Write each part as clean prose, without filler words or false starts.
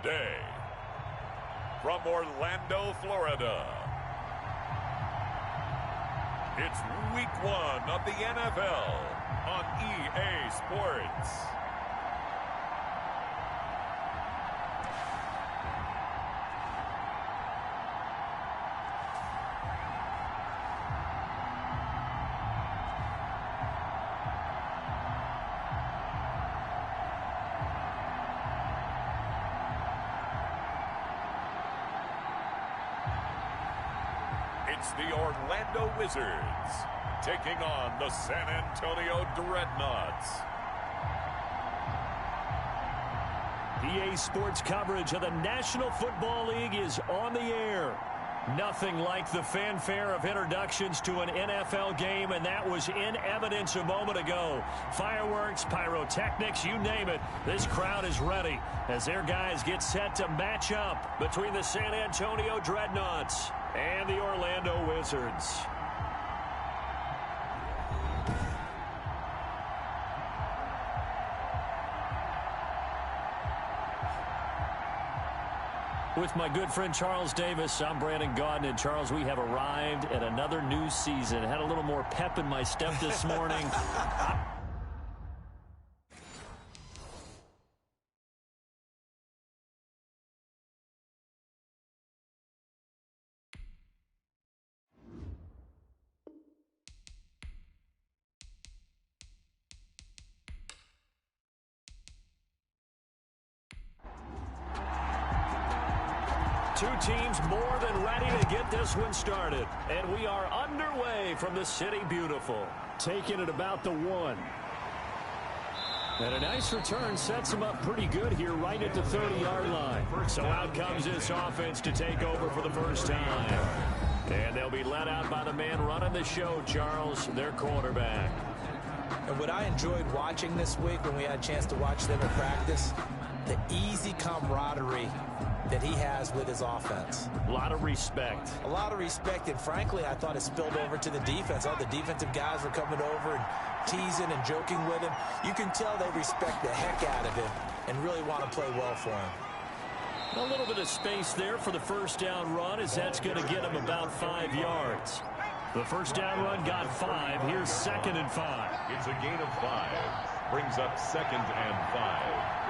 today, from Orlando, Florida, it's week 1 of the NFL on EA Sports. It's the Orlando Wizards taking on the San Antonio Dreadnoughts. EA Sports coverage of the National Football League is on the air. Nothing like the fanfare of introductions to an NFL game, and that was in evidence a moment ago. Fireworks, pyrotechnics, you name it. This crowd is ready as their guys get set to match up between the San Antonio Dreadnoughts and the Orlando Wizards. With my good friend Charles Davis, I'm Brandon Gaudin. And Charles, we have arrived at another new season. Had a little more pep in my step this morning. Two teams more than ready to get this one started. And we are underway from the City Beautiful. Taking it about the 1. And a nice return sets them up pretty good here right at the 30-yard line. So out comes this offense to take over for the first time. And they'll be led out by the man running the show, Charles, their quarterback. And what I enjoyed watching this week when we had a chance to watch them in practice, the easy camaraderie that he has with his offense. A lot of respect. A lot of respect, and frankly, I thought it spilled over to the defense. All the defensive guys were coming over and teasing and joking with him. You can tell they respect the heck out of him and really want to play well for him. A little bit of space there for the first down run, as that's going to get him about 5 yards. The first down run got 5. Here's 2nd and 5. It's a gain of 5. Brings up 2nd and 5.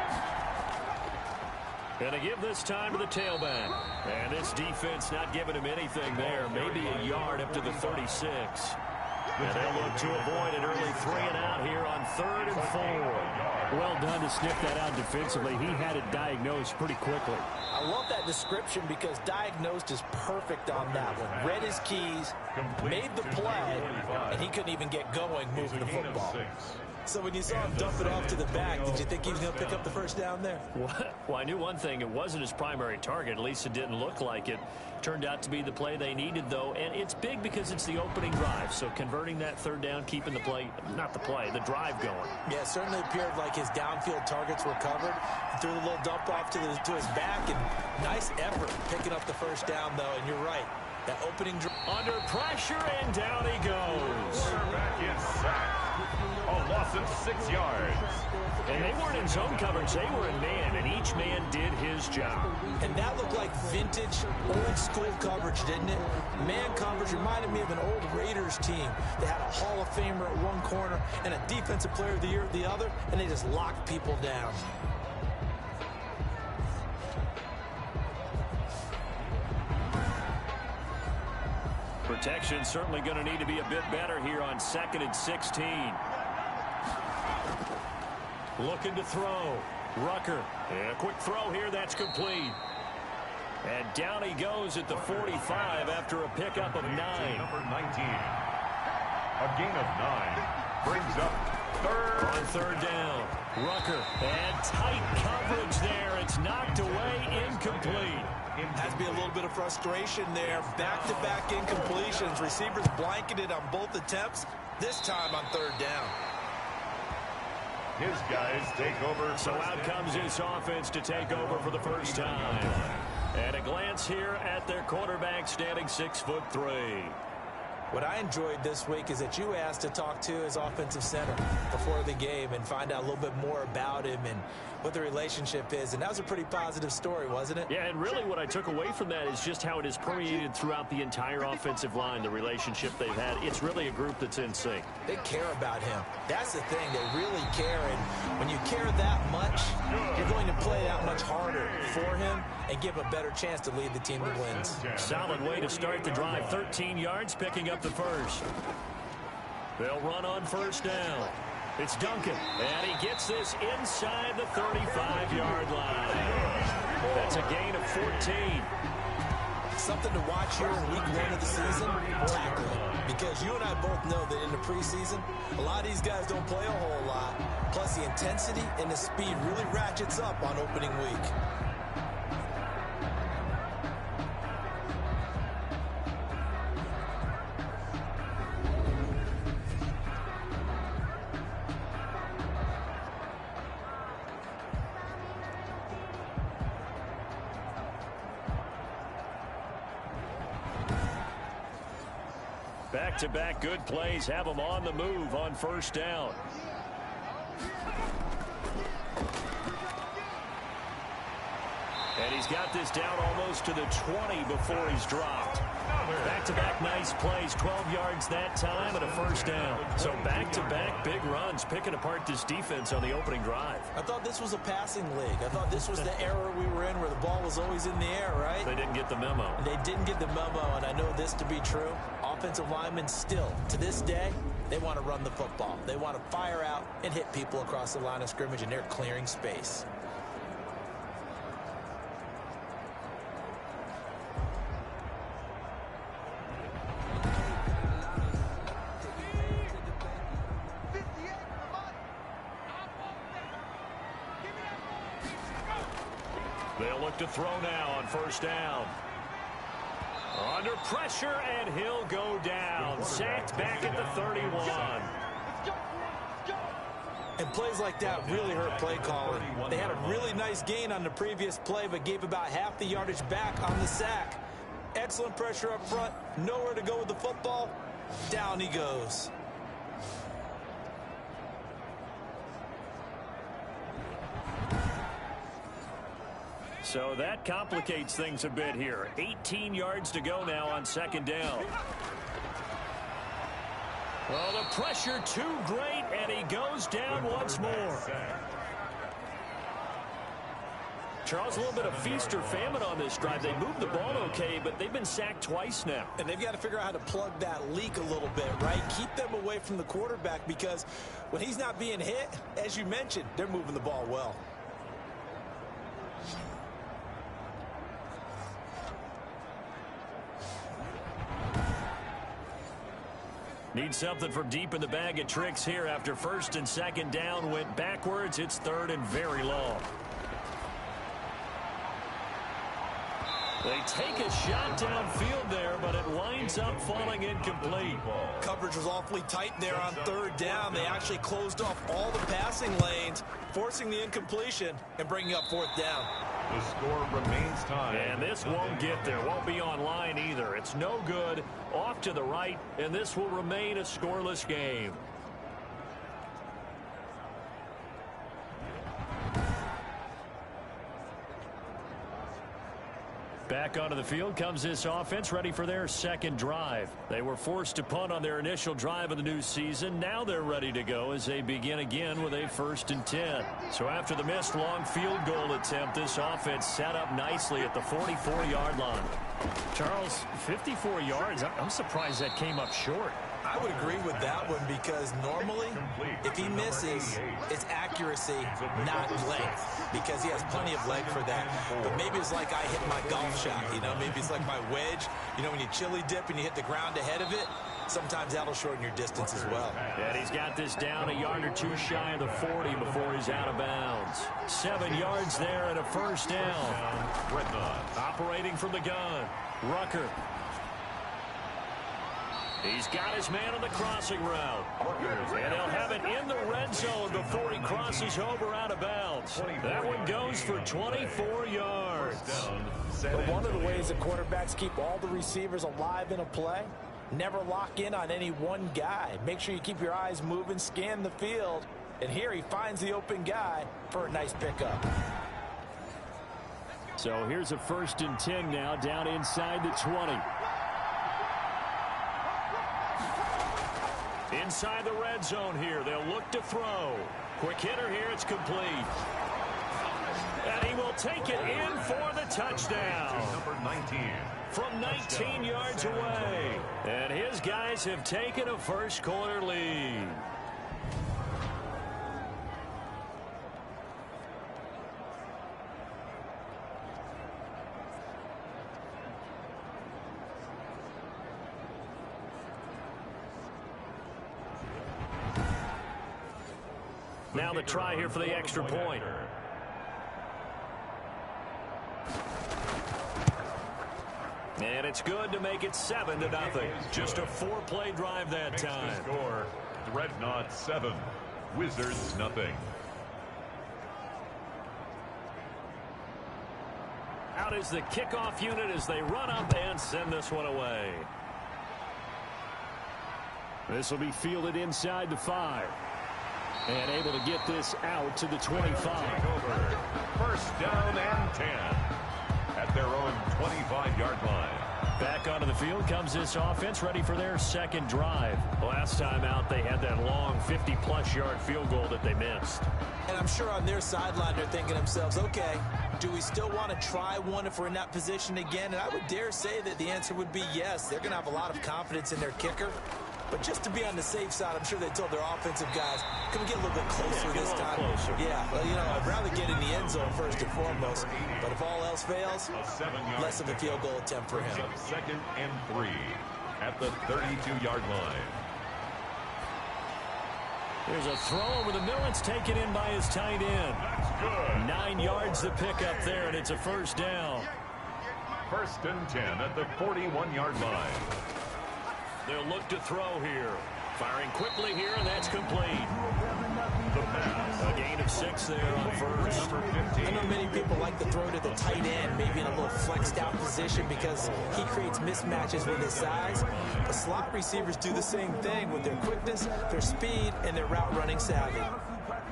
Going to give this time to the tailback. And this defense not giving him anything there. Maybe a yard up to the 36. And they'll look to avoid an early 3 and out here on 3rd and 4. Well done to sniff that out defensively. He had it diagnosed pretty quickly. I love that description because diagnosed is perfect on that one. Read his keys, made the play, and he couldn't even get going moving the football. So when you saw him dump it off to the back, did you think he was going to pick up the first down there? Well, I knew one thing. It wasn't his primary target. At least it didn't look like it. Turned out to be the play they needed, though. And it's big because it's the opening drive. So converting that 3rd down, keeping the play, not the play, the drive going. Yeah, it certainly appeared like his downfield targets were covered. He threw a little dump off to his back. And nice effort picking up the first down, though. And you're right. That opening drive. Under pressure, and down he goes. Quarterback is sacked. A loss of 6 yards. And they weren't in zone coverage. They were in man, and each man did his job. And that looked like vintage, old-school coverage, didn't it? Man coverage reminded me of an old Raiders team. They had a Hall of Famer at one corner and a Defensive Player of the Year at the other, and they just locked people down. Protection certainly going to need to be a bit better here on 2nd and 16. Looking to throw. Rucker. And a quick throw here. That's complete. And down he goes at the 45 after a pickup of 9. Number 19. A gain of 9. Brings up 3rd. On 3rd down. Rucker. And tight coverage there. It's knocked away. Incomplete. Has to be a little bit of frustration there. Back-to-back incompletions. Receivers blanketed on both attempts. This time on 3rd down. His guys take over. So out comes his offense to take over for the first time. And a glance here at their quarterback standing 6'3". What I enjoyed this week is that you asked to talk to his offensive center before the game and find out a little bit more about him and what the relationship is. And that was a pretty positive story, wasn't it? Yeah, and really what I took away from that is just how it is permeated throughout the entire offensive line, the relationship they've had. It's really a group that's in sync. They care about him. That's the thing. They really care. And when you care that much, you're going to play that much harder for him and give a better chance to lead the team to wins. Solid way to start the drive. 13 yards, picking up the first. They'll run on first down. It's Duncan, and he gets this inside the 35-yard line. That's a gain of 14. Something to watch here in week 1 of the season, tackling. Because you and I both know that in the preseason, a lot of these guys don't play a whole lot. Plus, the intensity and the speed really ratchets up on opening week. Back-to-back good plays have them on the move on first down. And he's got this down almost to the 20 before he's dropped. Back-to-back nice plays, 12 yards that time and a first down. So back-to-back big runs, picking apart this defense on the opening drive. I thought this was a passing league. I thought this was the era we were in where the ball was always in the air, right? They didn't get the memo. They didn't get the memo, and I know this to be true. Offensive linemen still, to this day, they want to run the football. They want to fire out and hit people across the line of scrimmage, and they're clearing space. They'll look to throw now on first down. Under pressure, and he'll go down. Sacked back at the 31. And plays like that really hurt play calling. They had a really nice gain on the previous play, but gave about half the yardage back on the sack. Excellent pressure up front. Nowhere to go with the football. Down he goes. So that complicates things a bit here. 18 yards to go now on second down. Well, the pressure too great, and he goes down once more. Charles, a little bit of feast or famine on this drive. They moved the ball okay, but they've been sacked twice now. And they've got to figure out how to plug that leak a little bit, right? Keep them away from the quarterback, because when he's not being hit, as you mentioned, they're moving the ball well. Need something from deep in the bag of tricks here after first and second down went backwards. It's third and very long. They take a shot downfield there, but it winds up falling incomplete. Coverage was awfully tight there on third down. They actually closed off all the passing lanes, forcing the incompletion and bringing up fourth down. The score remains tied. And this won't get there. Won't be online either. It's no good. Off to the right, and this will remain a scoreless game. Back onto the field comes this offense, ready for their second drive. They were forced to punt on their initial drive of the new season. Now they're ready to go as they begin again with a 1st and 10. So after the missed long field goal attempt, this offense set up nicely at the 44-yard line. Charles, 54 yards. I'm surprised that came up short. I would agree with that one, because normally if he misses, it's accuracy, not length, because he has plenty of leg for that. But maybe it's like I hit my golf shot, you know, maybe it's like my wedge. You know, when you chili dip and you hit the ground ahead of it, sometimes that'll shorten your distance as well. And he's got this down a yard or two shy of the 40 before he's out of bounds. 7 yards there and a first down. Operating from the gun, Rucker. He's got his man on the crossing route. And he'll have it in the red zone before he crosses over out of bounds. That one goes for 24 yards. But one of the ways that quarterbacks keep all the receivers alive in a play Never lock in on any one guy. Make sure you keep your eyes moving, scan the field. And here he finds the open guy for a nice pickup. So here's a 1st and 10 now, down inside the 20. Inside the red zone here, they'll look to throw. Quick hitter here, it's complete. And he will take it in for the touchdown. Number 19. From 19 yards away. And his guys have taken a first quarter lead. Now the try here for the extra point. And it's good to make it 7-0. Just a 4-play drive that time. Score, Dreadnought 7, Wizards nothing. Out is the kickoff unit as they run up and send this one away. This will be fielded inside the 5. And able to get this out to the 25. First down and 10 at their own 25-yard line. Back onto the field comes this offense, ready for their second drive. Last time out, they had that long 50-plus yard field goal that they missed. And I'm sure on their sideline, they're thinking to themselves, okay, do we still want to try one if we're in that position again? And I would dare say that the answer would be yes. They're going to have a lot of confidence in their kicker. But just to be on the safe side, I'm sure they told their offensive guys, can we get a little bit closer this time? Yeah, well, you know, I'd rather get in the end zone first and foremost. But if all else fails, less of a field goal attempt for him. 2nd and 3 at the 32-yard line. There's a throw over the middle. It's taken in by his tight end. That's good. 9 yards to pick up there, and it's a first down. 1st and 10 at the 41-yard line. They'll look to throw here. Firing quickly here, and that's complete. The pass. A gain of 6 there on first. I know many people like to throw to the tight end, maybe in a little flexed out position because he creates mismatches with his size. But slot receivers do the same thing with their quickness, their speed, and their route running savvy.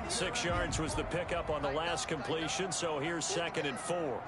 6 yards was the pickup on the last completion, so here's 2nd and 4.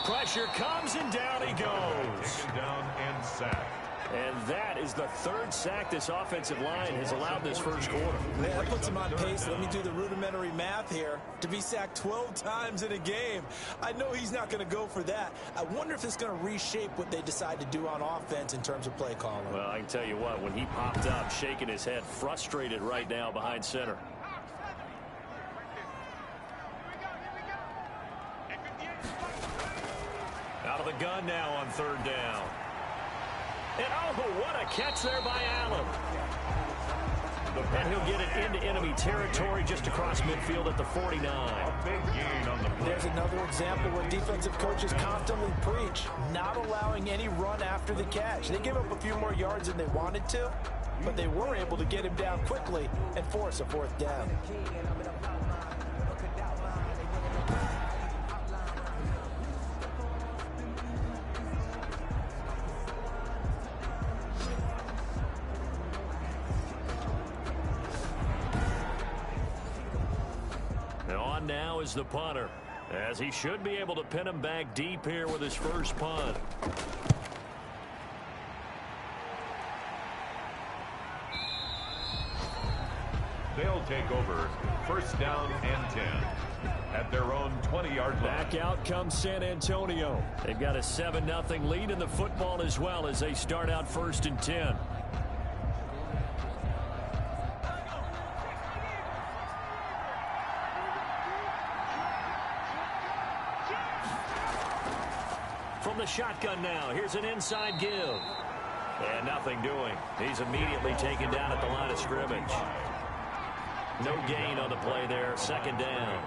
Pressure comes, and down he goes. Taken down and sacked. And that is the 3rd sack this offensive line has allowed this first quarter. Yeah, that puts him on pace. Let me do the rudimentary math here. To be sacked 12 times in a game, I know he's not going to go for that. I wonder if it's going to reshape what they decide to do on offense in terms of play calling. Well, I can tell you what, when he popped up, shaking his head, frustrated right now behind center. Out of the gun now on 3rd down. And oh, what a catch there by Allen. And he'll get it into enemy territory just across midfield at the 49. A big gain on the play. There's another example where defensive coaches constantly preach, not allowing any run after the catch. They gave up a few more yards than they wanted to, but they were able to get him down quickly and force a 4th down. Now is the punter, as he should be able to pin him back deep here with his first punt. They'll take over 1st down and 10 at their own 20-yard line. Back out comes San Antonio. They've got a 7-0 lead in the football as well as they start out 1st and 10. From the shotgun now, here's an inside give. And nothing doing. He's immediately taken down at the line of scrimmage. No gain on the play there, 2nd down.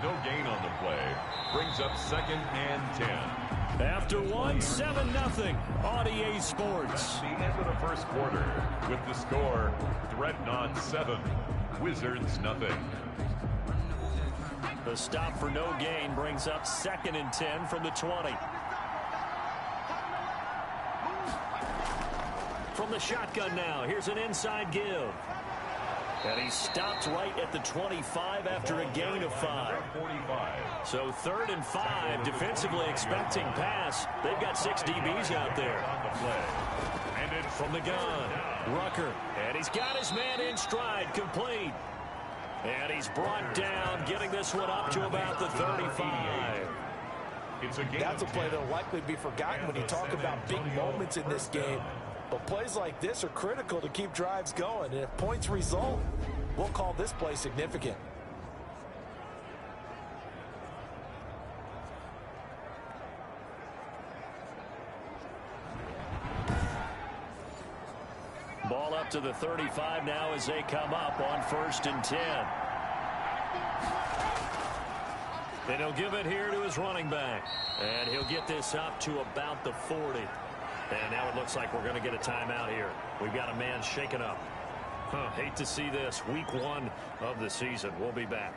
No gain on the play. Brings up 2nd and 10. After one, 7-0 on EA Sports. The end of the first quarter with the score, Dreadnought 7, Wizards nothing. The stop for no gain brings up 2nd and 10 from the 20. From the shotgun now, here's an inside give. And he stopped right at the 25 after a gain of 5. So 3rd and 5, defensively expecting pass. They've got 6 DBs out there. And it's from the gun, Rucker. And he's got his man in stride, complete. And he's brought down, getting this one up to about the 35. That's a play that will likely be forgotten when you talk about big moments in this game. But plays like this are critical to keep drives going. And if points result, we'll call this play significant. Ball up to the 35 now as they come up on 1st and 10. And he'll give it here to his running back. And he'll get this up to about the 40. And now it looks like we're going to get a timeout here. We've got a man shaken up. Hate to see this. Week 1 of the season. We'll be back.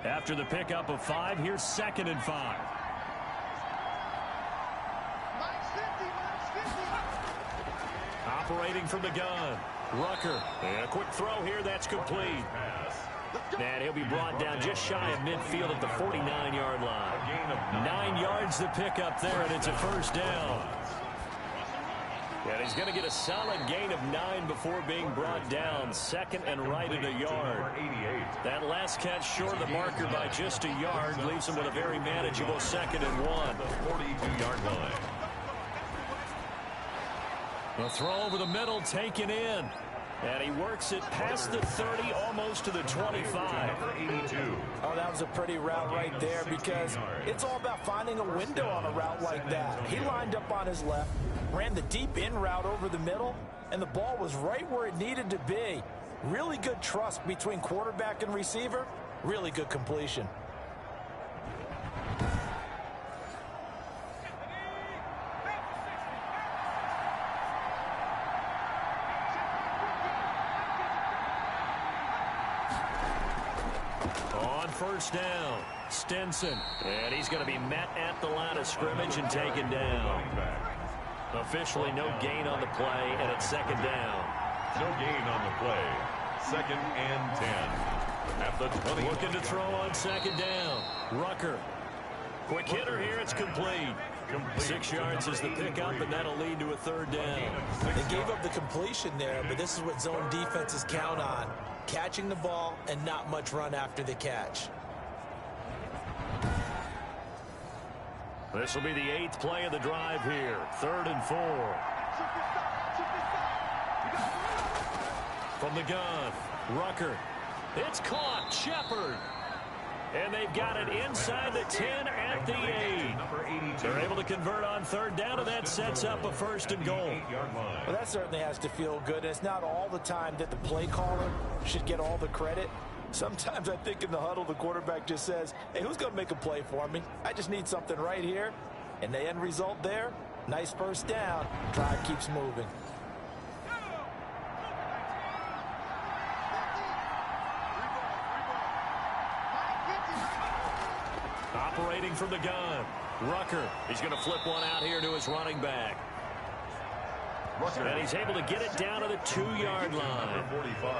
After the pickup of 5, here's 2nd and 5. Operating from the gun, Rucker. And a quick throw here, that's complete. And he'll be brought down just shy of midfield at the 49-yard line. 9 yards to pick up there, and it's a 1st down. And he's going to get a solid gain of 9 before being brought down. 2nd and right at a yard. That last catch short of the marker by just a yard leaves him with a very manageable 2nd and 1. The 42-yard line. A throw over the middle taken in. And he works it past the 30, almost to the 25. Oh, that was a pretty route right there because it's all about finding a window on a route like that. He lined up on his left, ran the deep in route over the middle, and the ball was right where it needed to be. Really good trust between quarterback and receiver. Really good completion. On 1st down, Stinson. And he's going to be met at the line of scrimmage and taken down. Officially no gain on the play, and it's 2nd down. No gain on the play. 2nd and 10. At the 20. Looking to throw on 2nd down. Rucker. Quick hitter here, it's complete. 6 yards is the pickup, and that'll lead to a 3rd down. They gave up the completion there, but this is what zone defenses count on. Catching the ball and not much run after the catch. This will be the 8th play of the drive here. 3rd and 4. From the gun, Rucker. It's caught, Shepard. And they've got it inside the 10 at the 8. They're able to convert on 3rd down, and that sets up a 1st and goal. Well, that certainly has to feel good. It's not all the time that the play caller should get all the credit. Sometimes I think in the huddle, the quarterback just says, hey, who's going to make a play for me? I just need something right here. And the end result there, nice 1st down. Drive keeps moving. Operating from the gun, Rucker. He's going to flip one out here to his running back. And he's able to get it down to the 2-yard line.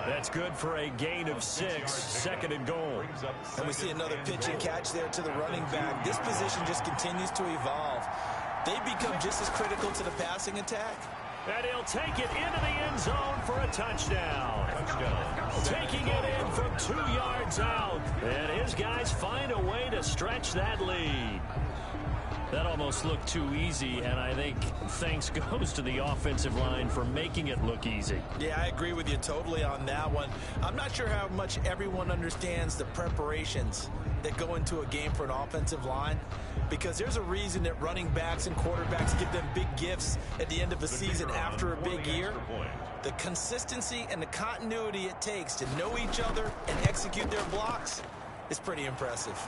That's good for a gain of 6, 2nd and goal. And we see another pitch and catch there to the running back. This position just continues to evolve. They become just as critical to the passing attack. And he'll take it into the end zone for a touchdown. Taking it in from 2 yards out. And his guys find a way to stretch that lead. That almost looked too easy, and I think thanks goes to the offensive line for making it look easy. Yeah, I agree with you totally on that one. I'm not sure how much everyone understands the preparations that go into a game for an offensive line, because there's a reason that running backs and quarterbacks give them big gifts at the end of a season after a big year. The consistency and the continuity it takes to know each other and execute their blocks is pretty impressive.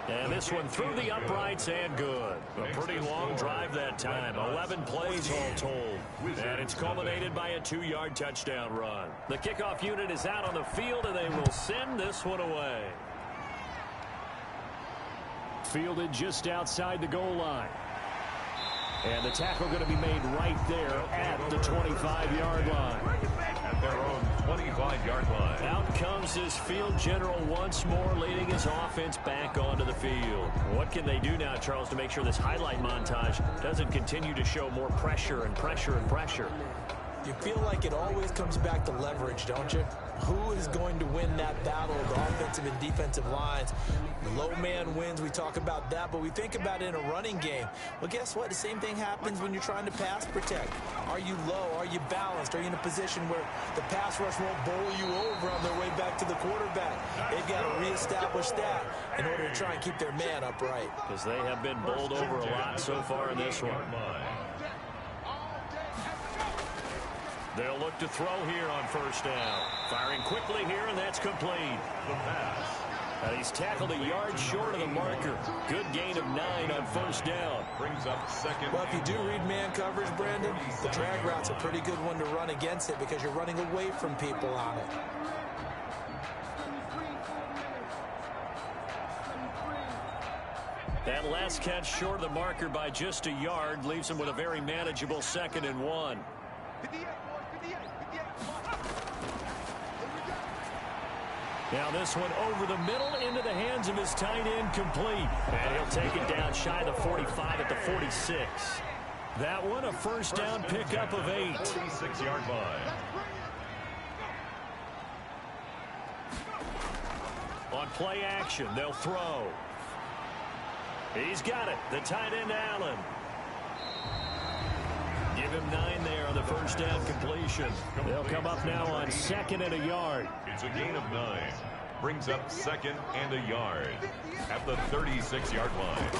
And this one through the uprights and good. A pretty long drive that time. 11 plays all told. And it's culminated by a 2-yard touchdown run. The kickoff unit is out on the field, and they will send this one away. Fielded just outside the goal line. And the tackle going to be made right there at the 25-yard line. At their own 25-yard line. Out comes this field general once more, leading his offense back onto the field. What can they do now, Charles, to make sure this highlight montage doesn't continue to show more pressure and pressure and pressure? You feel like it always comes back to leverage, don't you? Who is going to win that battle of the offensive and defensive lines? The low man wins. We talk about that, but we think about it in a running game. Well, guess what? The same thing happens when you're trying to pass protect. Are you low? Are you balanced? Are you in a position where the pass rush won't bowl you over on their way back to the quarterback? They've got to reestablish that in order to try and keep their man upright. Because they have been bowled over a lot so far in this one. They'll look to throw here on first down. Firing quickly here, and that's complete. The pass. And he's tackled a yard short of the marker. Good gain of 9 on first down. Brings up second. Well, if you do read man coverage, Brandon, the drag route's a pretty good one to run against it because you're running away from people on it. That last catch short of the marker by just a yard leaves him with a very manageable 2nd and 1. Now this one over the middle into the hands of his tight end, complete. And he'll take it down shy of the 45 at the 46. That one a first down pickup of 8. 46-yard line. On play action, they'll throw. He's got it. The tight end, Allen. Give him 9 there on the first down completion. They'll come up now on 2nd and a yard. It's a gain of 9. Brings up 2nd and a yard at the 36-yard line.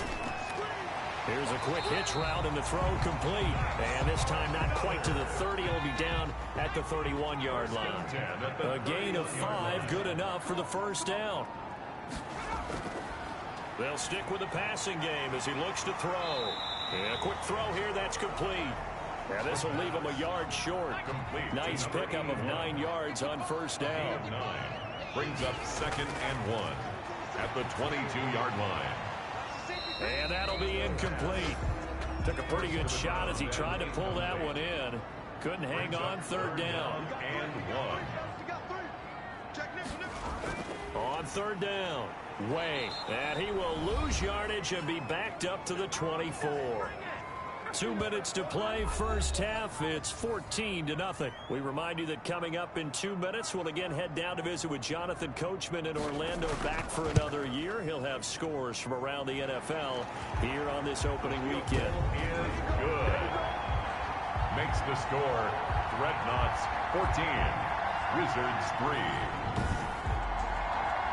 Here's a quick hitch route, and the throw complete. And this time not quite to the 30. It'll be down at the 31-yard line. A gain of 5, good enough for the first down. They'll stick with the passing game as he looks to throw. And a quick throw here, that's complete. And this will leave him a yard short. Nice pickup of 9 yards on first down. 9 brings up 2nd and 1 at the 22-yard line. And that'll be incomplete. Took a pretty good shot as he tried to pull that one in. Couldn't hang on, 3rd down. And 1. On 3rd down, Way. And he will lose yardage and be backed up to the 24. 2 minutes to play, first half. It's 14-0. We remind you that coming up in 2 minutes, we'll again head down to visit with Jonathan Coachman in Orlando, back for another year. He'll have scores from around the NFL here on this opening weekend. Is good. Makes the score Dreadnoughts 14, Wizards 3.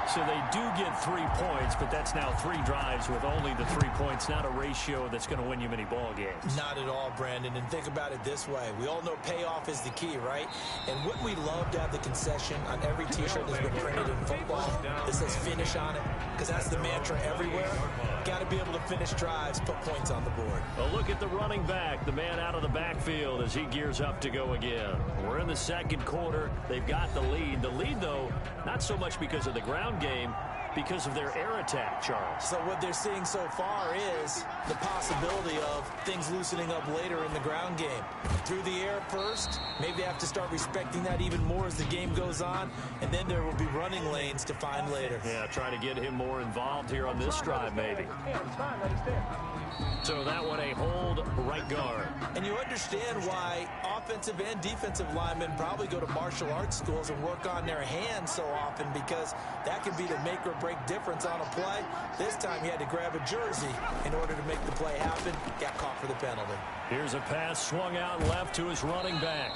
So they do get 3 points, but that's now 3 drives with only the 3 points, not a ratio that's going to win you many ball games. Not at all, Brandon. And think about it this way. We all know payoff is the key, right? And wouldn't we love to have the concession on every T-shirt that's been printed in football that says finish on it? Because that's the mantra everywhere. Got to be able to finish drives, put points on the board. A look at the running back, the man out of the backfield as he gears up to go again. We're in the 2nd quarter. They've got the lead. The lead, though, not so much because of the ground game, because of their air attack, Charles. So what they're seeing so far is the possibility of things loosening up later in the ground game. Through the air first, maybe they have to start respecting that even more as the game goes on, and then there will be running lanes to find later. Yeah, try to get him more involved here on this drive, maybe. So that one a hold right guard. And you understand why offensive and defensive linemen probably go to martial arts schools and work on their hands so often, because that can be the make or break difference on a play. This time he had to grab a jersey in order to make the play happen. Got caught for the penalty. Here's a pass swung out left to his running back.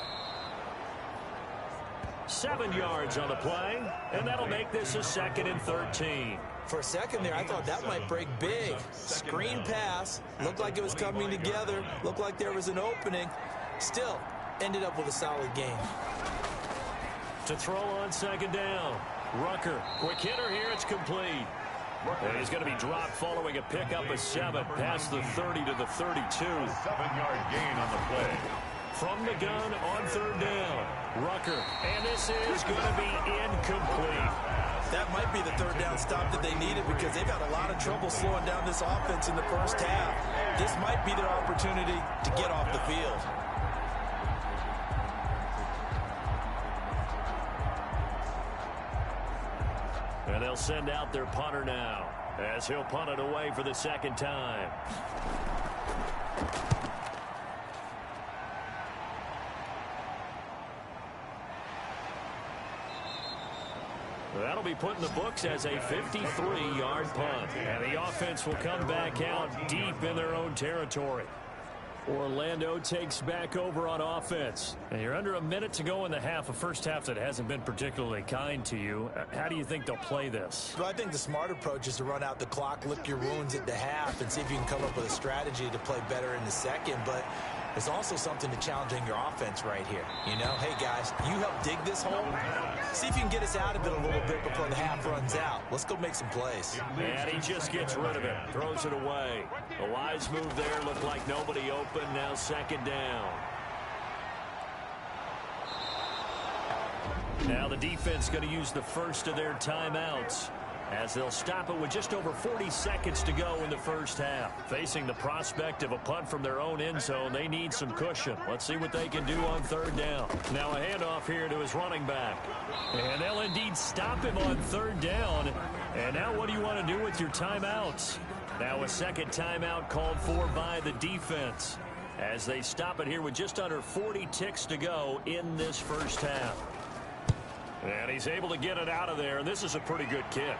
7 yards on the play, and that'll make this a 2nd and 13. For a second there, I thought that might break big. Screen pass. Looked like it was coming together. Looked like there was an opening. Still, ended up with a solid game. To throw on 2nd down. Rucker, quick hitter here. It's complete. And he's going to be dropped following a pickup of 7 past the 30 to the 32. 7-yard gain on the play. From the gun on 3rd down. Rucker. And this is going to be incomplete. That might be the 3rd down stop that they needed because they've had a lot of trouble slowing down this offense in the first half. This might be their opportunity to get off the field. And they'll send out their punter now as he'll punt it away for the 2nd time. That'll be put in the books as a 53-yard punt. And the offense will come back out deep in their own territory. Orlando takes back over on offense. And you're under a minute to go in the half, a first half that hasn't been particularly kind to you. How do you think they'll play this? Well, I think the smart approach is to run out the clock, lick your wounds at the half, and see if you can come up with a strategy to play better in the second. But there's also something to challenging your offense right here. You know, hey, guys, you help dig this hole. See if you can get us out of it a little bit before the half runs out. Let's go make some plays. And he just gets rid of it, throws it away. A wise move there, looked like nobody open, now 2nd down. Now the defense going to use the first of their timeouts as they'll stop it with just over 40 seconds to go in the first half. Facing the prospect of a punt from their own end zone, they need some cushion. Let's see what they can do on 3rd down. Now a handoff here to his running back. And they'll indeed stop him on 3rd down. And now what do you want to do with your timeouts? Now a 2nd timeout called for by the defense as they stop it here with just under 40 ticks to go in this first half. And he's able to get it out of there, and this is a pretty good kick.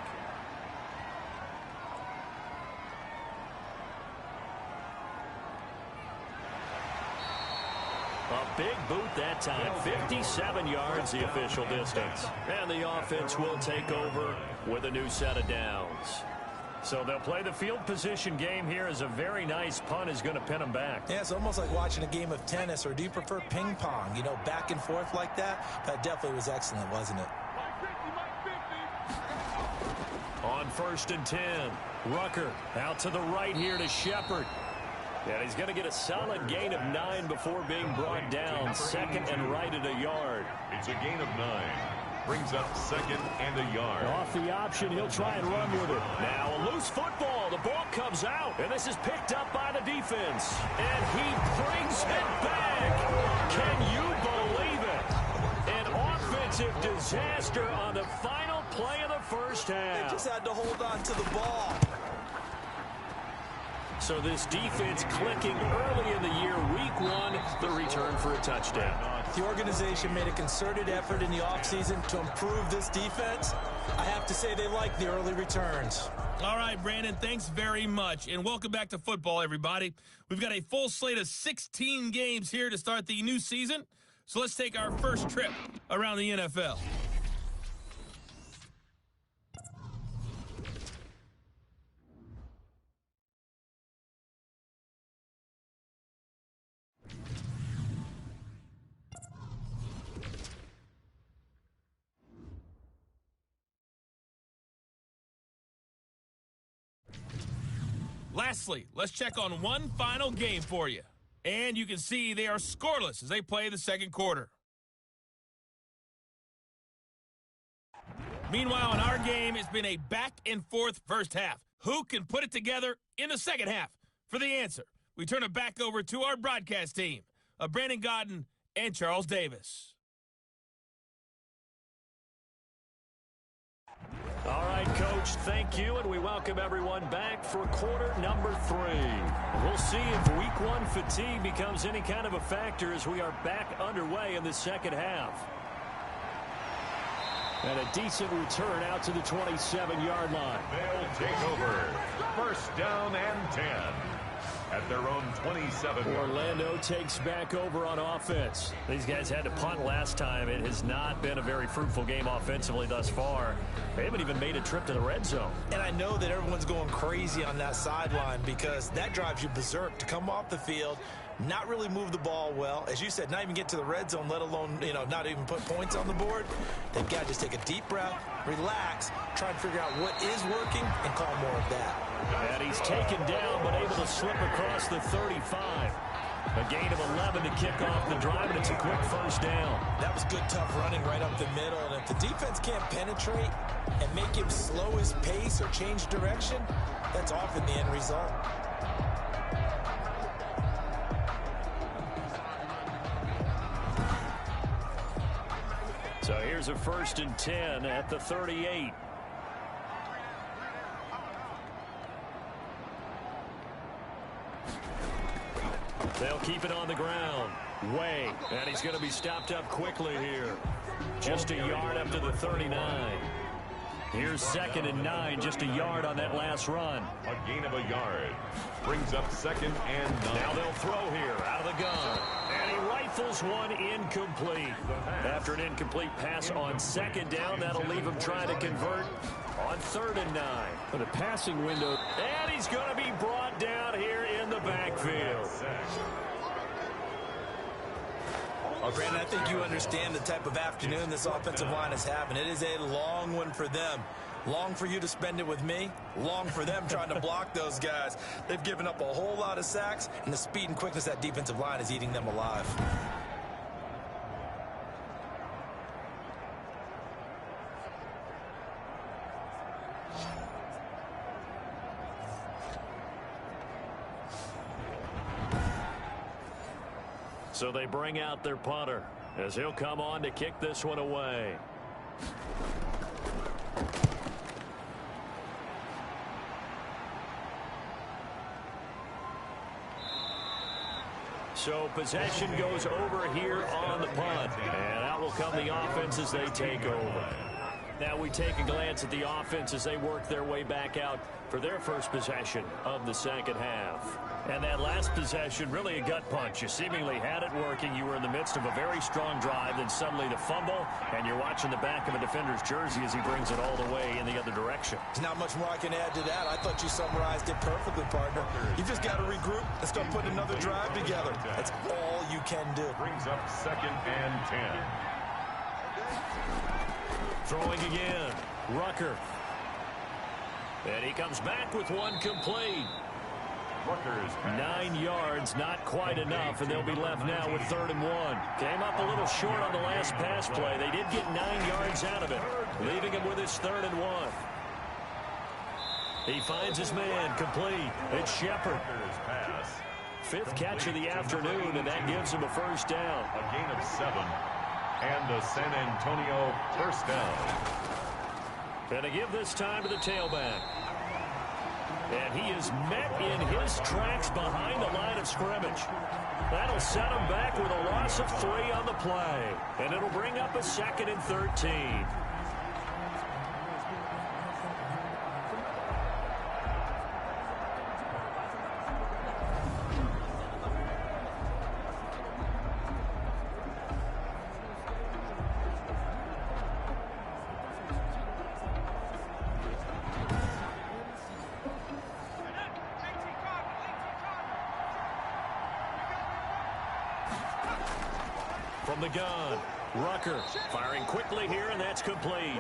A big boot that time, 57 yards the official distance. And the offense will take over with a new set of downs. So they'll play the field position game here as a very nice punt is going to pin them back. Yeah, it's almost like watching a game of tennis, or do you prefer ping pong? You know, back and forth like that? That definitely was excellent, wasn't it? On 1st and 10, Rucker out to the right here to Shepard. And he's going to get a solid gain of 9 before being brought down. 2nd and right at a yard. It's a gain of 9. Brings up 2nd and a yard. Off the option, he'll try and run with it. Now a loose football. The ball comes out, and this is picked up by the defense. And he brings it back. Can you believe it? An offensive disaster on the final play of the first half. They just had to hold on to the ball. So this defense clicking early in the year, week 1, the return for a touchdown. The organization made a concerted effort in the offseason to improve this defense. I have to say they like the early returns. All right, Brandon, thanks very much. And welcome back to football, everybody. We've got a full slate of 16 games here to start the new season. So let's take our first trip around the NFL. Lastly, let's check on one final game for you. And you can see they are scoreless as they play the 2nd quarter. Meanwhile, in our game, it's been a back-and-forth first half. Who can put it together in the 2nd half? For the answer, we turn it back over to our broadcast team of Brandon Godden and Charles Davis. All right, Coach, thank you, and we welcome everyone back for quarter number 3. We'll see if week 1 fatigue becomes any kind of a factor as we are back underway in the 2nd half. And a decent return out to the 27-yard line. They'll take over. 1st down and 10. At their own 27. Orlando takes back over on offense. These guys had to punt last time. It has not been a very fruitful game offensively thus far. They haven't even made a trip to the red zone. And I know that everyone's going crazy on that sideline because that drives you berserk to come off the field not really move the ball well. As you said, not even get to the red zone, let alone, not even put points on the board. They've got to just take a deep breath, relax, try and figure out what is working, and call more of that. And he's taken down, but able to slip across the 35. A gain of 11 to kick off the drive, and it's a quick first down. That was good, tough running right up the middle. And if the defense can't penetrate and make him slow his pace or change direction, that's often the end result. So here's a 1st and 10 at the 38. They'll keep it on the ground. Way. And he's going to be stopped up quickly here. Just a yard up to the 39. Here's 2nd and 9. Just a yard on that last run. A gain of a yard. Brings up 2nd and 9. Now they'll throw here out of the gun. And he rifles one incomplete. After an incomplete pass on 2nd down, that'll leave him trying to convert on 3rd and 9. But a passing window. And he's going to be brought down here in the backfield. Well, Brandon, I think you understand the type of afternoon this offensive line is having. It is a long one for them. Long for you to spend it with me. Long for them trying to block those guys. They've given up a whole lot of sacks, and the speed and quickness of that defensive line is eating them alive. So they bring out their punter as he'll come on to kick this one away. So possession goes over here on the punt. And out will come the offense as they take over. Now we take a glance at the offense as they work their way back out for their first possession of the 2nd half. And that last possession, really a gut punch. You seemingly had it working. You were in the midst of a very strong drive, then suddenly the fumble, and you're watching the back of a defender's jersey as he brings it all the way in the other direction. There's not much more I can add to that. I thought you summarized it perfectly, partner. You just got to regroup and start putting another drive together. That's all you can do. Brings up 2nd and 10. Throwing again. Rucker. And he comes back with one complete. 9 yards, not quite enough, and they'll be left now with 3rd and 1. Came up a little short on the last pass play. They did get 9 yards out of it, leaving him with his 3rd and 1. He finds his man, complete. It's Shepard. 5th catch of the afternoon, and that gives him a first down. A gain of 7, and the San Antonio first down. And to give this time to the tailback. And he is met in his tracks behind the line of scrimmage. That'll set him back with a loss of 3 on the play. And it'll bring up a 2nd and 13. From the gun, Rucker firing quickly here, and that's complete.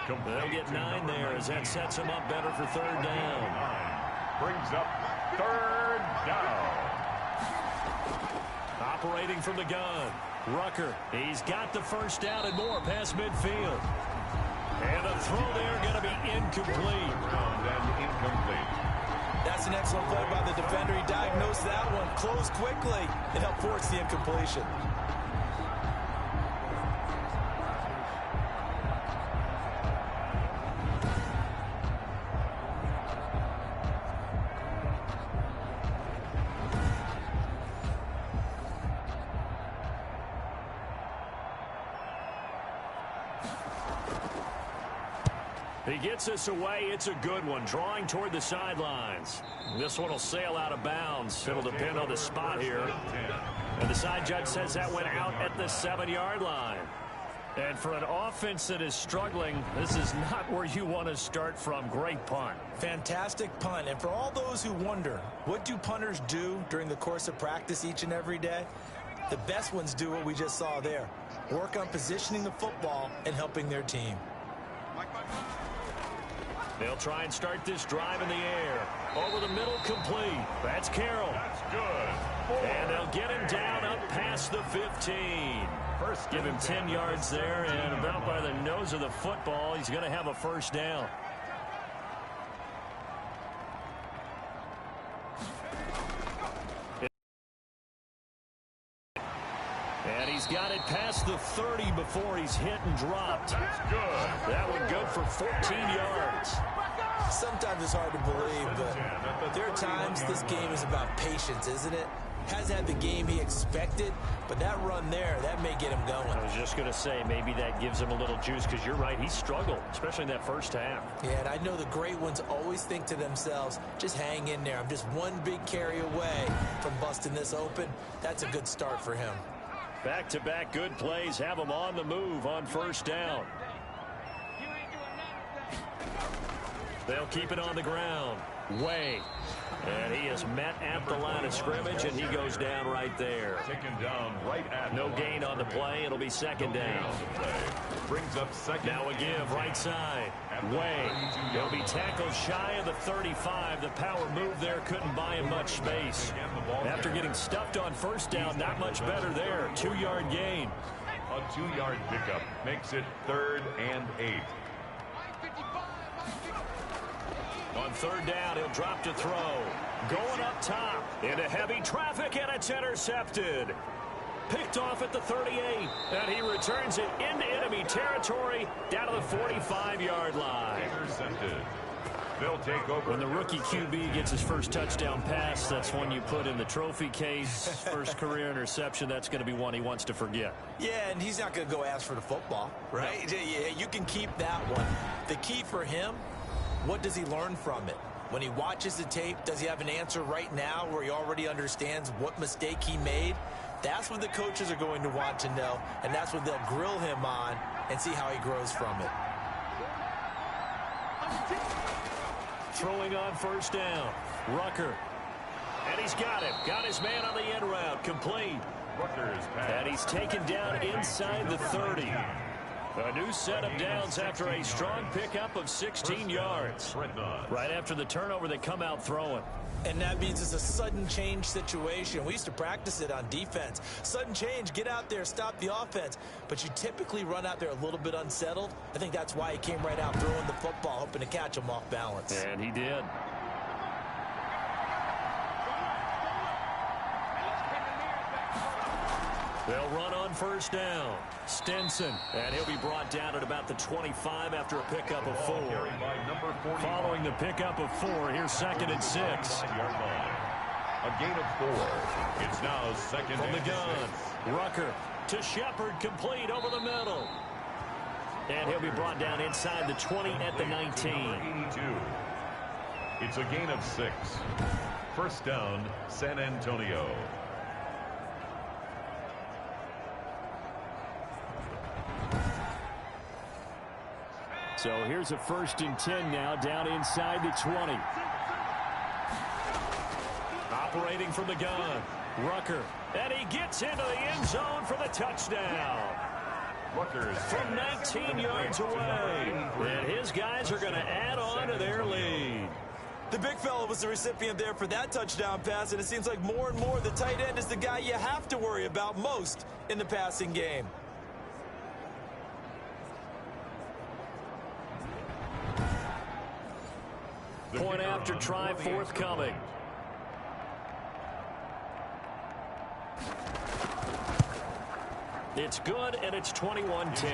They'll get 9 there as that sets him up better for 3rd down. Brings up 3rd down. Operating from the gun, Rucker. He's got the first down and more past midfield. And a throw there going to be incomplete. And incomplete. That's an excellent play by the defender. He diagnosed that one, closed quickly, and helped force the incompletion. He gets this away. It's a good one. Drawing toward the sidelines. This one will sail out of bounds. It'll depend on the spot here. And the side judge says that went out at the 7-yard line. And for an offense that is struggling, this is not where you want to start from. Great punt. Fantastic punt. And for all those who wonder, what do punters do during the course of practice each and every day? The best ones do what we just saw there. Work on positioning the football and helping their team. They'll try and start this drive in the air. Over the middle, complete. That's Carroll. That's good. And they'll get him down up past the 15. Give him 10 yards there, and about by the nose of the football, he's going to have a first down. And he's got it past the 30 before he's hit and dropped. That's good. That one good for 14 yards. Sometimes it's hard to believe, but there are times this game is about patience, isn't it? Hasn't had the game he expected, but that run there, that may get him going. I was just going to say, maybe that gives him a little juice, because you're right, he struggled, especially in that first half. Yeah, and I know the great ones always think to themselves, just hang in there. I'm just one big carry away from busting this open. That's a good start for him. Back-to-back good plays have him on the move on first down. They'll keep it on the ground. Way. And he is met at the line of scrimmage, and he goes down right there. Taken down right at no gain on the play. It'll be second down. Brings up second. Now a give right side. Way. He'll be tackled shy of the 35. The power move there couldn't buy him much space. After getting stuffed on first down, not much better there. 2-yard gain. A 2-yard pickup makes it 3rd and 8. On third down, he'll drop to throw. Going up top into heavy traffic, and it's intercepted. Picked off at the 38, and he returns it into enemy territory down to the 45-yard line. Intercepted. They'll take over. When the rookie QB gets his first touchdown pass, that's one you put in the trophy case. First career interception, that's going to be one he wants to forget. Yeah, and he's not going to go ask for the football, right? No. Yeah, you can keep that one. The key for him, what does he learn from it? When he watches the tape, does he have an answer right now where he already understands what mistake he made? That's what the coaches are going to want to know, and that's what they'll grill him on and see how he grows from it. Throwing on first down. Rucker. And he's got him. Got his man on the end route. Complete. Rucker's pass. And he's taken down inside the 30. A new set of downs after a strong pickup of 16 yards. Right after the turnover, they come out throwing. And that means it's a sudden change situation. We used to practice it on defense. Sudden change, get out there, stop the offense. But you typically run out there a little bit unsettled. I think that's why he came right out throwing the football, hoping to catch him off balance. And he did. They'll run on first down. Stinson, and he'll be brought down at about the 25 after a pickup of 4. Following the pickup of 4, here's 2nd and 6. A gain of 4. It's now 2nd from and the gun. 6. Rucker to Shepard, complete over the middle. And he'll be brought down inside the 20 at the 19. 82. It's a gain of 6. First down, San Antonio. So here's a 1st and 10 now, down inside the 20. Operating from the gun. Rucker. And he gets into the end zone for the touchdown. Rucker's from 19 yards away. And his guys are going to add on to their lead. The big fella was the recipient there for that touchdown pass, and it seems like more and more the tight end is the guy you have to worry about most in the passing game. Point after try forthcoming. It's good, and it's 21-10.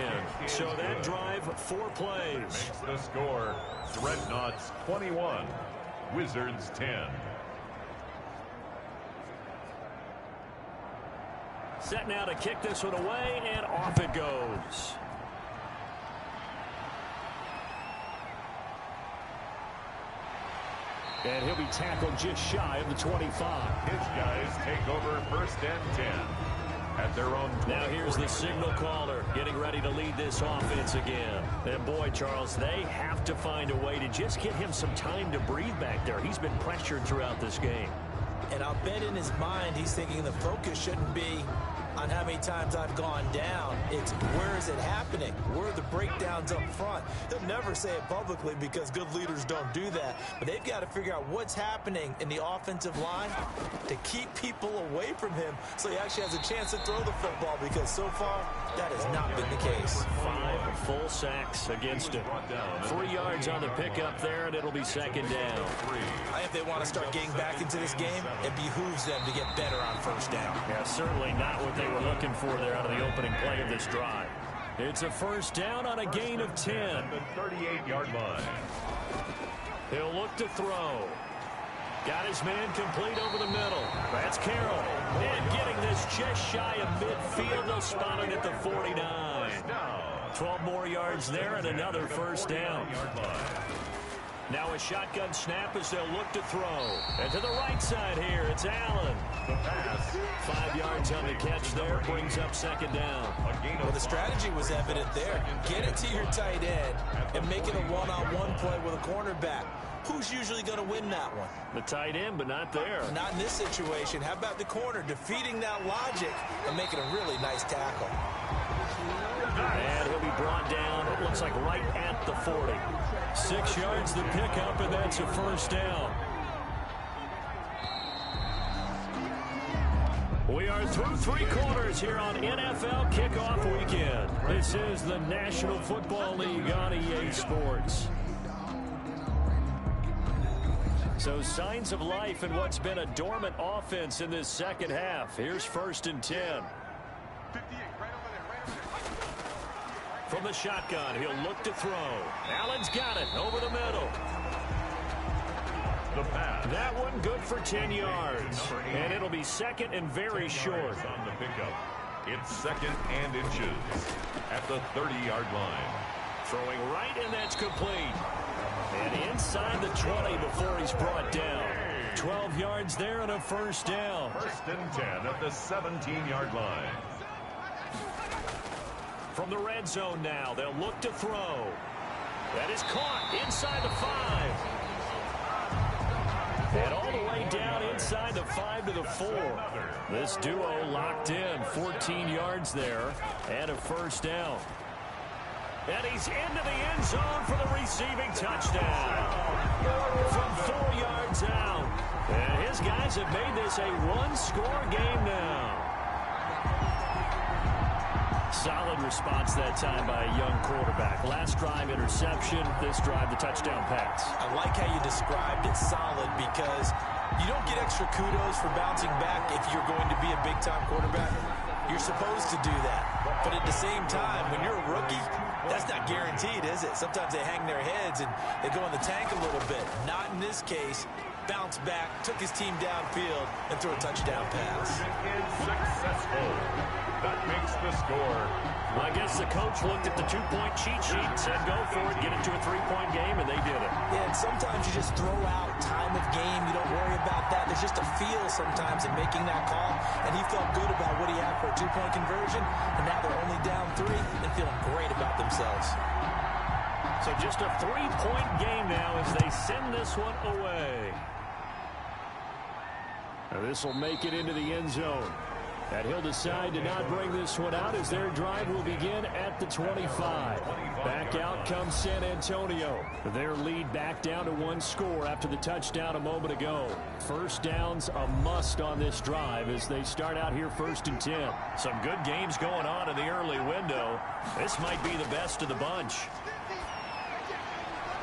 So that drive, 4 plays. Makes the score. Dreadnoughts 21, Wizards 10. Set now to kick this one away, and off it goes. And he'll be tackled just shy of the 25. His guys take over 1st and 10. at their own 20. Now here's the signal caller getting ready to lead this offense again. And boy, Charles, they have to find a way to just get him some time to breathe back there. He's been pressured throughout this game. And I'll bet in his mind he's thinking the focus shouldn't be on how many times I've gone down. It's where is it happening? Where are the breakdowns up front? He'll never say it publicly because good leaders don't do that. But they've got to figure out what's happening in the offensive line to keep people away from him so he actually has a chance to throw the football, because so far that has not been the case. 5 full sacks against him. 3 yards on the pickup there, and it'll be second down. I think if they want to start getting back into this game, it behooves them to get better on first down. Yeah, certainly not what they were looking for there out of the opening play of this drive. It's a first down on a gain of 10. The 38-yard line. He'll look to throw. Got his man complete over the middle. That's Carroll. And getting this just shy of midfield. They'll spot it at the 49. 12 more yards there and another first down. Now a shotgun snap as they'll look to throw. And to the right side here, it's Allen. 5 yards on the catch there, brings up second down. Well, the strategy was evident there. Get it to your tight end and make it a one-on-one play with a cornerback. Who's usually going to win that one? The tight end, but not there. Not in this situation. How about the corner defeating that logic and making a really nice tackle? And he'll be brought down, it looks like right at the 40. 6 yards the pickup, and that's a first down. We are through 3 quarters here on NFL Kickoff Weekend. This is the National Football League on EA Sports. So signs of life in what's been a dormant offense in this second half. Here's 1st and 10. From the shotgun, he'll look to throw. Allen's got it over the middle. The pass. That one good for 10 yards. And it'll be second and very short. On the pickup. It's 2nd and inches at the 30-yard line. Throwing right, and that's complete. And inside the 20 before he's brought down. 12 yards there and a first down. 1st and 10 at the 17-yard line. From the red zone now, they'll look to throw. That is caught inside the 5. And all the way down inside the 5 to the 4. This duo locked in, 14 yards there, and a first down. And he's into the end zone for the receiving touchdown. From 4 yards out. And his guys have made this a one-score game now. Solid response that time by a young quarterback. Last drive, interception. This drive, the touchdown pass. I like how you described it, solid, because you don't get extra kudos for bouncing back if you're going to be a big-time quarterback. You're supposed to do that. But at the same time, when you're a rookie, that's not guaranteed, is it? Sometimes they hang their heads and they go in the tank a little bit. Not in this case. Bounced back, took his team downfield, and threw a touchdown pass. Is successful. That makes the score. Well, I guess the coach looked at the 2-point cheat sheet and said, go for it, get it to a 3-point game, and they did it. Yeah, and sometimes you just throw out time of game. You don't worry about that. There's just a feel sometimes in making that call, and he felt good about what he had for a 2-point conversion, and now they're only down 3 and feeling great about themselves. So just a 3-point game now as they send this one away. Now this will make it into the end zone. And he'll decide to not bring this one out as their drive will begin at the 25. Back out comes San Antonio. Their lead back down to 1 score after the touchdown a moment ago. First down's a must on this drive as they start out here 1st and 10. Some good games going on in the early window. This might be the best of the bunch.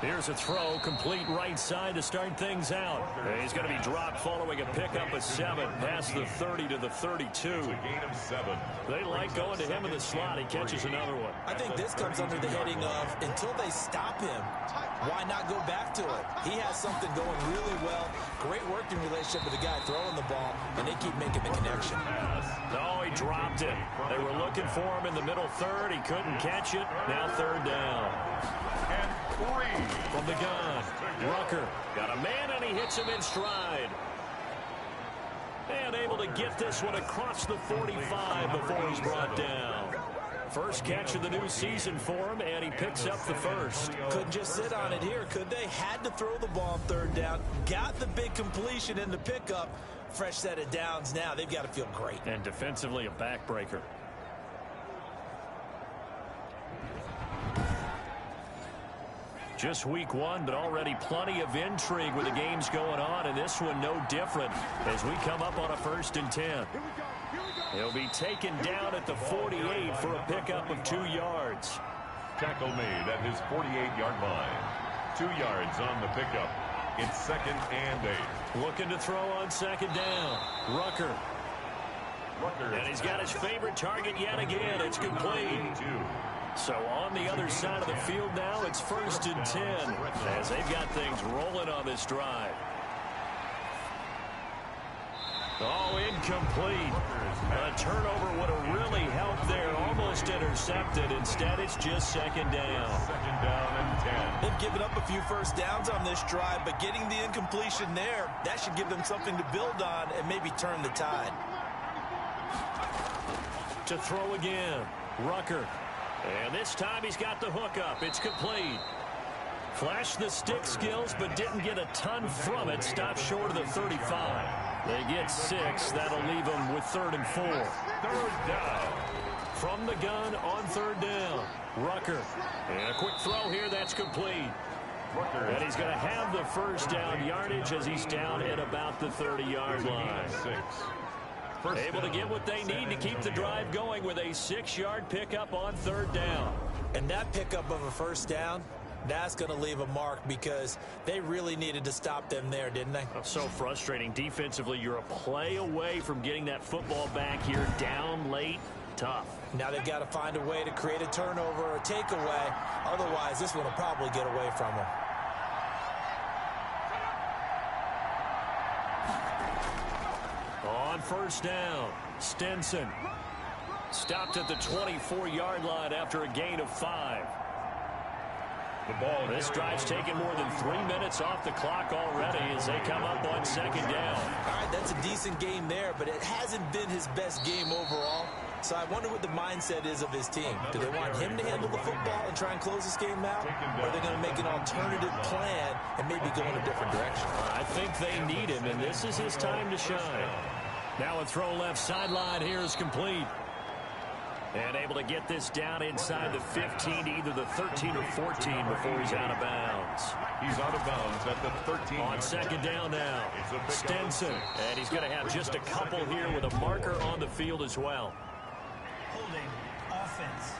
Here's a throw, complete right side to start things out. And he's going to be dropped following a pickup of 7 past the 30 to the 32. Gain of 7. They like going to him in the slot. He catches another one. I think this comes under the heading of until they stop him, why not go back to it? He has something going really well. Great working relationship with the guy throwing the ball, and they keep making the connection. No, he dropped it. They were looking for him in the middle third. He couldn't catch it. Now 3rd down. And 3. From the gun, Rucker got a man, and he hits him in stride. And able to get this one across the 45 before he's brought down. First catch of the new season for him, and he picks up the first. Couldn't just sit on it here, could they? Had to throw the ball on third down. Got the big completion in the pickup. Fresh set of downs now. They've got to feel great. And defensively, a backbreaker. Just week one, but already plenty of intrigue with the games going on, and this one no different as we come up on a 1st and 10. He'll be taken down at the 48 for a pickup of 2 yards. Tackle made at his 48-yard line. 2 yards on the pickup. It's 2nd and 8. Looking to throw on 2nd down. Rucker. And he's got his favorite target yet again. It's complete. So on the other side of the field now, it's 1st and 10 as they've got things rolling on this drive. Oh, incomplete. A turnover would have really helped there. Almost intercepted. Instead, it's just 2nd down. 2nd down and 10. They've given up a few first downs on this drive, but getting the incompletion there, that should give them something to build on and maybe turn the tide. To throw again. Rucker. And this time he's got the hook up. It's complete. Flashed the stick skills, but didn't get a ton from it. Stopped short of the 35. They get 6. That'll leave them with 3rd and 4. 3rd down. From the gun on 3rd down. Rucker. And a quick throw here. That's complete. And he's going to have the 1st down yardage as he's down at about the 30-yard line. Able to get what they need to keep the drive going with a 6-yard pickup on 3rd down. And that pickup of a 1st down, that's going to leave a mark because they really needed to stop them there, didn't they? So frustrating. Defensively, you're a play away from getting that football back here down late. Tough. Now they've got to find a way to create a turnover or a takeaway. Otherwise, this one will probably get away from them. On 1st down, Stinson. Stopped at the 24-yard line after a gain of 5. This drive's taken more than 3 minutes off the clock already as they come up on 2nd down. All right, that's a decent game there, but it hasn't been his best game overall. So I wonder what the mindset is of his team. Do they want him to handle the football and try and close this game out? Or are they going to make an alternative plan and maybe go in a different direction? I think they need him, and this is his time to shine. Now a throw left sideline here is complete. And able to get this down inside the 15 to either the 13 or 14 before he's out of bounds. He's out of bounds at the 13. On 2nd down now, Stinson. And he's going to have just a couple here with a marker on the field as well. Holding offense.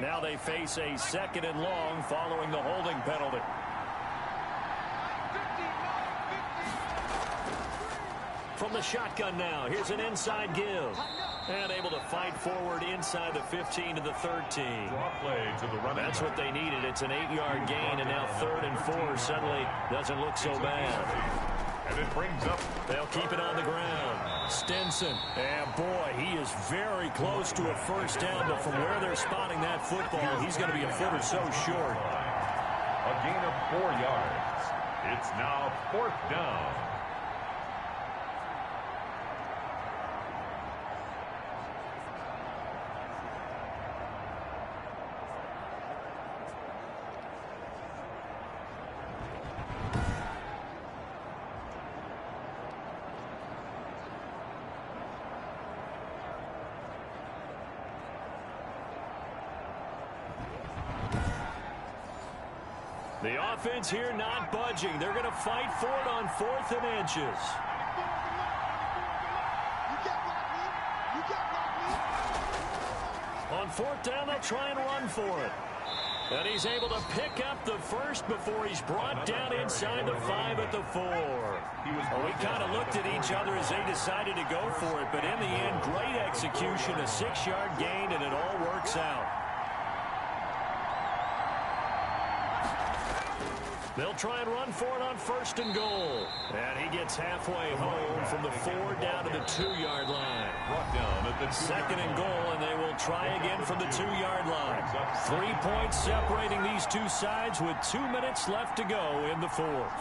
Now they face a 2nd and long following the holding penalty. From the shotgun now, here's an inside give. And able to fight forward inside the 15 to the 13. That's what they needed. It's an 8-yard gain, and now 3rd and 4 suddenly doesn't look so bad. And it brings up. They'll keep it on the ground. Stinson. And boy, he is very close to a 1st down, but from where they're spotting that football, he's going to be a foot or so short. A gain of 4 yards. It's now 4th down. The offense here not budging. They're going to fight for it on 4th and inches. On 4th down, they'll try and run for it. And he's able to pick up the first before he's brought down inside the 5 at the 4. Well, we kind of looked at each other as they decided to go for it, but in the end, great execution, a 6-yard gain, and it all works out. They'll try and run for it on 1st and goal. And he gets halfway home from the 4 down to the 2-yard line. Brought down at the 2nd and goal, and they will try again from the 2-yard line. 3 points separating these two sides with 2 minutes left to go in the 4th.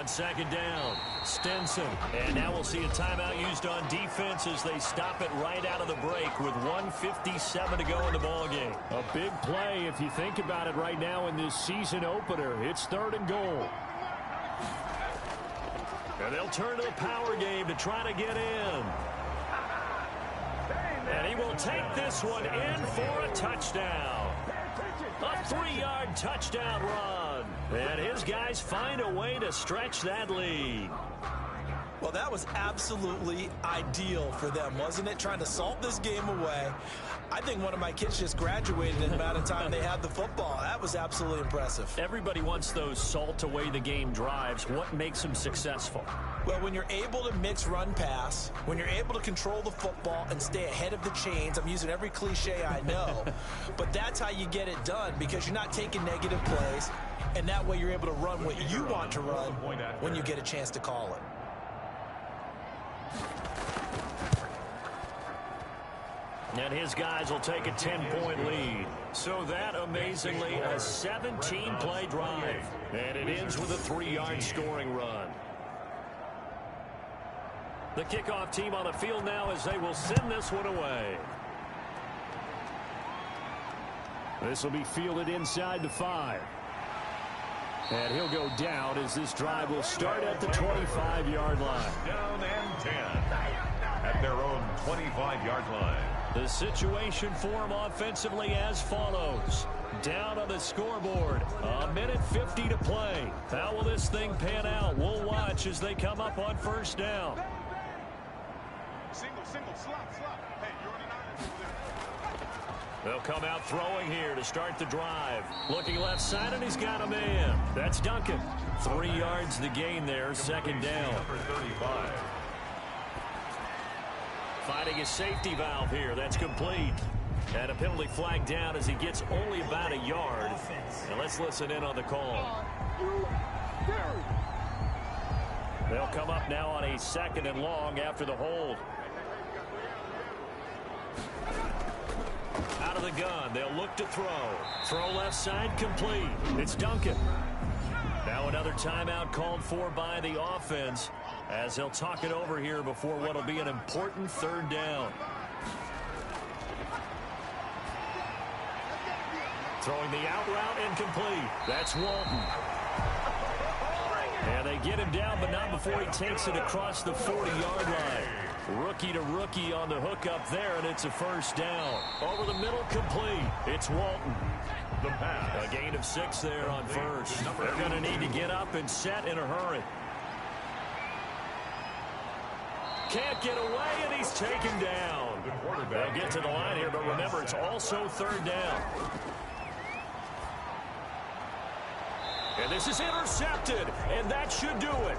on second down. Stinson. And now we'll see a timeout used on defense as they stop it right out of the break with 1:57 to go in the ballgame. A big play if you think about it right now in this season opener. It's 3rd and goal. And they'll turn to the power game to try to get in. And he will take this one in for a touchdown. A 3-yard touchdown run. And his guys find a way to stretch that lead. Well, that was absolutely ideal for them, wasn't it? Trying to salt this game away. I think one of my kids just graduated in the amount of time they had the football. That was absolutely impressive. Everybody wants those salt away the game drives. What makes them successful? Well, when you're able to mix run-pass, when you're able to control the football and stay ahead of the chains, I'm using every cliche I know, but that's how you get it done because you're not taking negative plays, and that way you're able to run what you want to run when you get a chance to call it. And his guys will take a 10-point lead. So that, amazingly, a 17-play drive. And it ends with a 3-yard scoring run. The kickoff team on the field now as they will send this one away. This will be fielded inside the 5. And he'll go down as this drive will start at the 25-yard line. Down and 10 at their own 25-yard line. The situation for him offensively as follows. Down on the scoreboard. 1:50 to play. How will this thing pan out? We'll watch as they come up on first down. Single, slot. Hey, you're on an island over there. They'll come out throwing here to start the drive. Looking left side, and he's got a man. That's Duncan. 3 yards the gain there, second down. Number 35. Finding his safety valve here. That's complete. And a penalty flag down as he gets only about a yard. And let's listen in on the call. They'll come up now on a 2nd and long after the hold. Out of the gun. They'll look to throw. Throw left side complete. It's Duncan. Now another timeout called for by the offense as they'll talk it over here before what will be an important 3rd down. Throwing the out route incomplete. That's Walton. And they get him down, but not before he takes it across the 40-yard line. Rookie to rookie on the hook up there, and it's a first down. Over the middle, complete. It's Walton. The pass. A gain of 6 there on first. They're going to need to get up and set in a hurry. Can't get away, and he's taken down. They'll get to the line here, but remember, it's also 3rd down. And this is intercepted, and that should do it.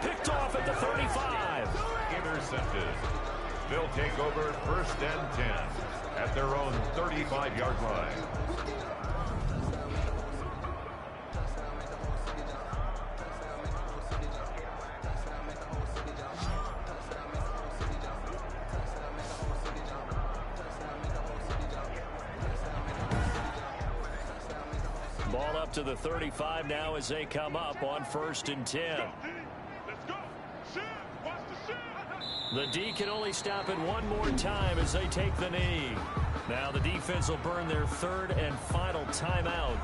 Picked off at the 35. Intercepted. They'll take over 1st and 10 at their own 35-yard line. Ball up to the 35 now as they come up on 1st and 10. Let's go. Shit. Watch the shit. The D can only stop it one more time as they take the knee. Now the defense will burn their 3rd and final timeout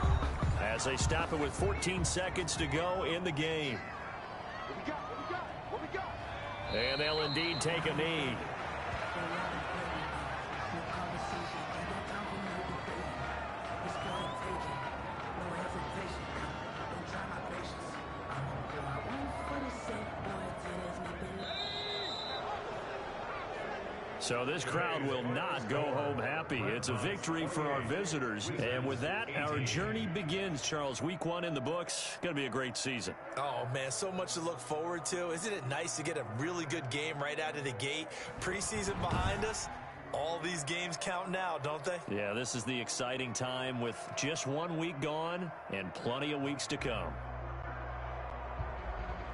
as they stop it with 14 seconds to go in the game. What we got? And they'll indeed take a knee. So this crowd will not go home happy. It's a victory for our visitors. And with that, our journey begins, Charles. Week 1 in the books. Going to be a great season. Oh, man, so much to look forward to. Isn't it nice to get a really good game right out of the gate? Preseason behind us. All these games count now, don't they? Yeah, this is the exciting time with just 1 week gone and plenty of weeks to come.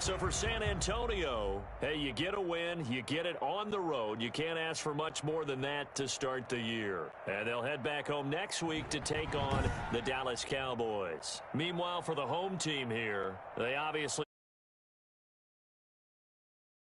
So for San Antonio, hey, you get a win, you get it on the road. You can't ask for much more than that to start the year. And they'll head back home next week to take on the Dallas Cowboys. Meanwhile, for the home team here, they obviously